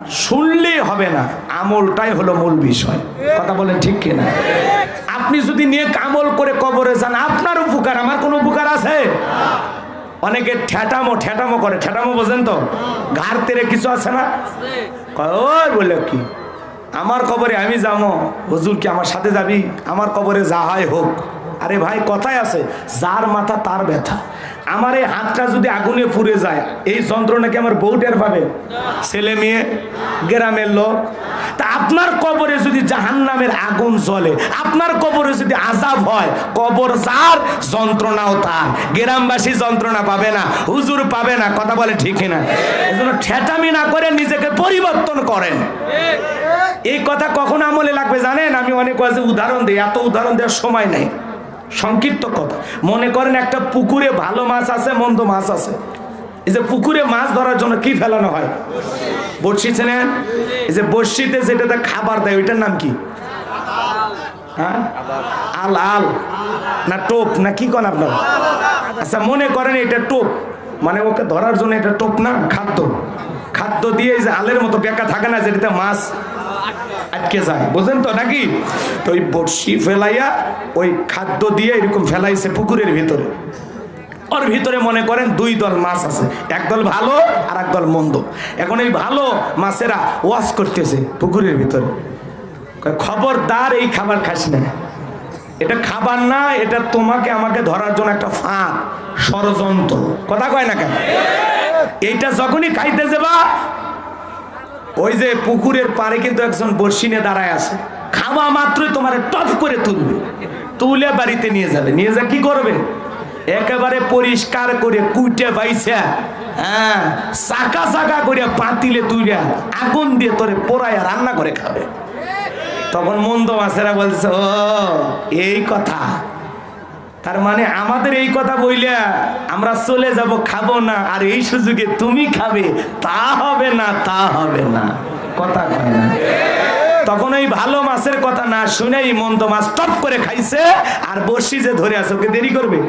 শুনলেই হবে না, আমলটাই হলো মূল বিষয়। কথা বলেন ঠিক কিনা? আপনি যদি নেক আমল করে কবরে যান, আপনার উপকার, আমার কোনো উপকার আছে? অনেকে ঠেটামো করে, ঠেটামো বোঝেন তো? ঘাড় তেরে কিছু আছে না, ওই বলে কি আমার কবরে আমি যাবো, হুজুর কি আমার সাথে যাবি? আমার কবরে যা হয় হোক। আরে ভাই কথাই আছে, যার মাথা তার ব্যথা। আমার এই হাতটা যদি আগুনে পুড়ে যায়, এই যন্ত্রণা কি আমার বউ টের পাবে? ছেলে মেয়ে, গ্রামের লোক? তা আপনার কবরে যদি জাহান্নামের আগুন জ্বলে, আপনার কবরে যদি আযাব হয়, কবর যার, যন্ত্রণাও তার। গ্রামবাসী যন্ত্রণা পাবে না, হুজুর পাবে না। কথা বলে ঠিক না? এজন্য ঠেটামি না করে নিজেকে পরিবর্তন করেন। এই কথা কখন আমলে লাগবে জানেন? আমি অনেক উদাহরণ দিই, এত উদাহরণ দেওয়ার সময় নেই, সংক্ষিপ্ত কথা। মনে করেন একটা পুকুরে ভালো মাছ আছে, মন্দ মাছ আছে। এই যে পুকুরে মাছ ধরার জন্য কি ফেলানো হয়? বড়শি চেনেন? এই যে বড়শিতে যেটাতে খাবার দেয় ওইটার নাম কি? হ্যাঁ, আল আল না টোপ না কি কোন আপনার? আচ্ছা মনে করেন এটা টোপ, মানে ওকে ধরার জন্য এটা টোপ না, খাদ্য দিয়ে এই যে আলের মতো বেঁকা থাকে না, যেটাতে মাছ আটকে যায়, বুঝেন তো নাকি? তো ওই বড়শি ফেলাইয়া ওই খাদ্য দিয়ে এরকম ফেলাইছে পুকুরের ভিতরে। ওর ভিতরে মনে করেন দুই দল মাছ আছে, একদল ভালো আর একদল মন্দ। এখন এই ভালো মাছেরা ওয়াশ করতেছে পুকুরের ভিতরে, খবরদার এই খাবার খাস না, এটা খাবার না, এটা তোমাকে আমাকে ধরার জন্য একটা ফাঁদ, ষড়যন্ত্র। কথা কয় না কেন? এইটা যখনই খাইতে যাবা, ওই যে পুকুরের পাড়ে কিন্তু একজন বড়শি নিয়ে দাঁড়ায় আছে, খাওয়া মাত্রই তোমার টপ করে তুলবে, তুলে বাড়িতে নিয়ে যাবে। নিয়ে যা কি করবে? একেবারে পরিষ্কার করে কুইটে বাইছে, হ্যাঁ, চাকা চাকা করে পাতিলে তুলে আগুন দিয়ে তোরে পোড়ায় রান্না করে খাবে। তখন মন্দ মাছেরা বলছে, ও এই কথা, তার মানে আমাদের এই কথা বইলে আমরা চলে যাব, খাবো না, আর এই সুযোগে তুমি খাবে, তা হবে না, তা হবে না। কথা কয় না? তখন ওই ভালো মাছের কথা না শুনেই মন্দ মাছ টপ করে খাইছে, আর বড়শি যে ধরে আছে ওকে দেরি করবে,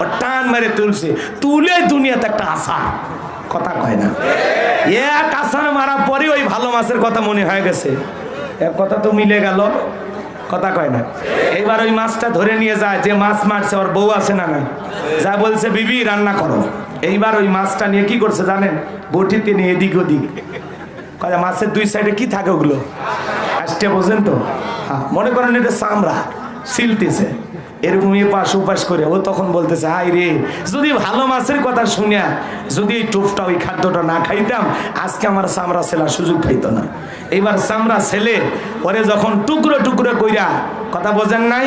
ও টান মেরে তুলছে, তুলে দুনিয়াতে একটা আশা। কথা কয় না? এক আশার মারা পরে ওই ভালো মাছের কথা মনে হয়ে গেছে, এক কথা তো মিলে গেল। কথা কয় না? এইবার ওই মাছটা ধরে নিয়ে যায়, যে মাছ মারছে ওর বউ আছে না নাই, যা বলছে বিবি রান্না করো। এইবার ওই মাছটা নিয়ে কি করছে জানেন? বটিতে নিয়ে এদিক ওদিক, মাছের দুই সাইডে কি থাকে ওগুলো আসতে, বোঝেন তো? হ্যাঁ, মনে করেন এটা চামড়া সিলতেছে, এরকম এপাশ উপাস করে। ও তখন বলতেছে, হাই রে, যদি ভালো মাছের কথা শুনিয়া যদি এই টোপটা ওই খাদ্যটা না খাইতাম, আজকে আমার চামড়া ছেলার সুযোগ পাইতো না। এইবার চামড়া ছেলে পরে যখন টুকরো টুকরো কইরা, কথা বোঝেন নাই,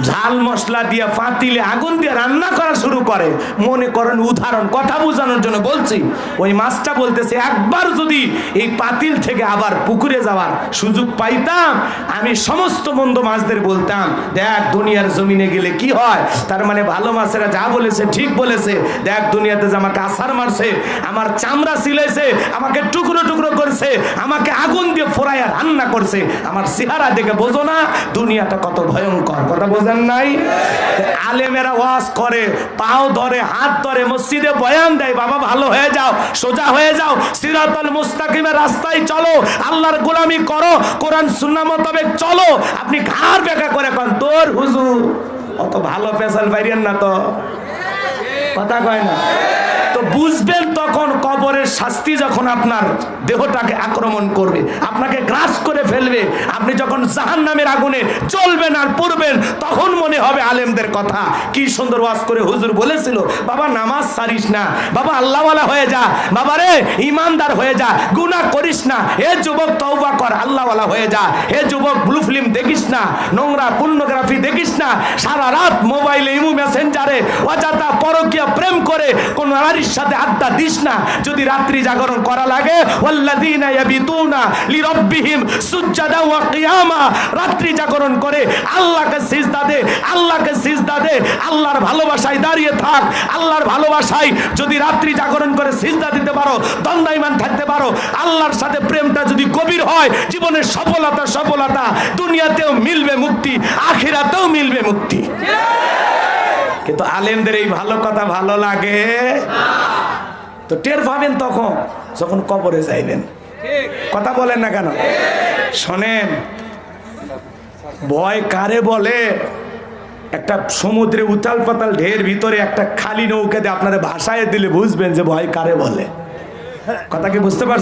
ঝাল মশলা দিয়ে পাতিলে আগুন দিয়ে রান্না করা শুরু করে। মনে করেন উদাহরণ, কথা বোঝানোর জন্য বলছি, ওই মাছটা বলতেছে, একবার যদি এই পাতিল থেকে আবার পুকুরে যাওয়ার সুযোগ পাইতাম, আমি সমস্ত মন্দ মাছদের বলতাম, দেখ দুনিয়ার জমিনে গেলে কি হয়। তার মানে ভালো মাছেরা যা বলেছে ঠিক বলেছে, দেখ দুনিয়াতে যে আমাকে আছাড় মারছে, আমার চামড়া ছিলেছে, আমাকে টুকরো টুকরো করছে, আমাকে আগুন দিয়ে ফোড়াইয়া রান্না করছে, আমার চেহারা দেখে বোঝো না দুনিয়াটা কত ভয়ঙ্কর। কথা বোঝেন নাই? আলেমেরা ওয়াজ করে, পাও ধরে, হাত ধরে, মসজিদে বয়ান দেয়, বাবা ভালো হয়ে যাও, সোজা হয়ে যাও, সিরাতাল মুস্তাকিমের রাস্তায় চলো, আল্লাহর গোলামি করো, কোরআন সুন্নাহ মোতাবেক চলো। আপনি ঘাড় বেঁকা করে কোন, তোর হুজুর অত ভালো পেশাল বাইরেন না তো। কথা কয় না? তো বুঝবেন তখন কবরের শাস্তি যখন আপনার দেহটাকে আক্রমণ করবে, আপনাকে গ্রাস করে ফেলবে, আপনি যখন জাহান্নামের আগুনে জ্বলবেন আর পড়বেন, তখন মনে হবে আলেমদের কথা। কি সুন্দর ওয়াজ করে হুজুর বলেছিল, বাবা নামাজ ছাড়িস না, বাবা আল্লাহওয়ালা হয়ে যা, বাবা রে ইমানদার হয়ে যা, গুনাহ করিস না, হে যুবক তওবা কর, আল্লাহওয়ালা হয়ে যা, হে যুবক ব্লু ফিল্ম দেখিস না, নোংরা পর্নোগ্রাফি দেখিস না, সারা রাত মোবাইলে ইমো মেসেঞ্জারে অযথা পরকীয়া প্রেম করে কোন নারীর সাথে আড্ডা দিস না। যদি রাত্রি জাগরণ করা লাগে, ওয়াল্লাযীনা ইয়াবিতুনা লিরাব্বিহিম সুজদান ওয়া কিয়ামা, রাত্রি জাগরণ করে আল্লাহকে সিজদা দে, আল্লাহকে সিজদা দে, আল্লাহর ভালোবাসায় দাঁড়িয়ে থাক। আল্লাহর ভালোবাসায় যদি রাত্রি জাগরণ করে সিজদা দিতে পারো, দণ্ডায়মান থাকতে পারো, আল্লাহর সাথে প্রেমটা যদি গভীর হয়, জীবনের সফলতা দুনিয়াতেও মিলবে মুক্তি, আখিরাতেও মিলবে মুক্তি। কিন্তু আলেমদের এই ভালো কথা ভালো লাগে তো টের পাবেন তখন যখন কবরে যাইবেন। কথা বলেন না কেন? শোনেন, ভয় কারে বলে? একটা সমুদ্রে উতাল পাতাল ঢের ভিতরে একটা খালি নৌকা দিয়ে আপনাদের ভাষায় দিলে বুঝবেন যে ভয় কারে বলে। কথা কি বুঝতে পারছেন?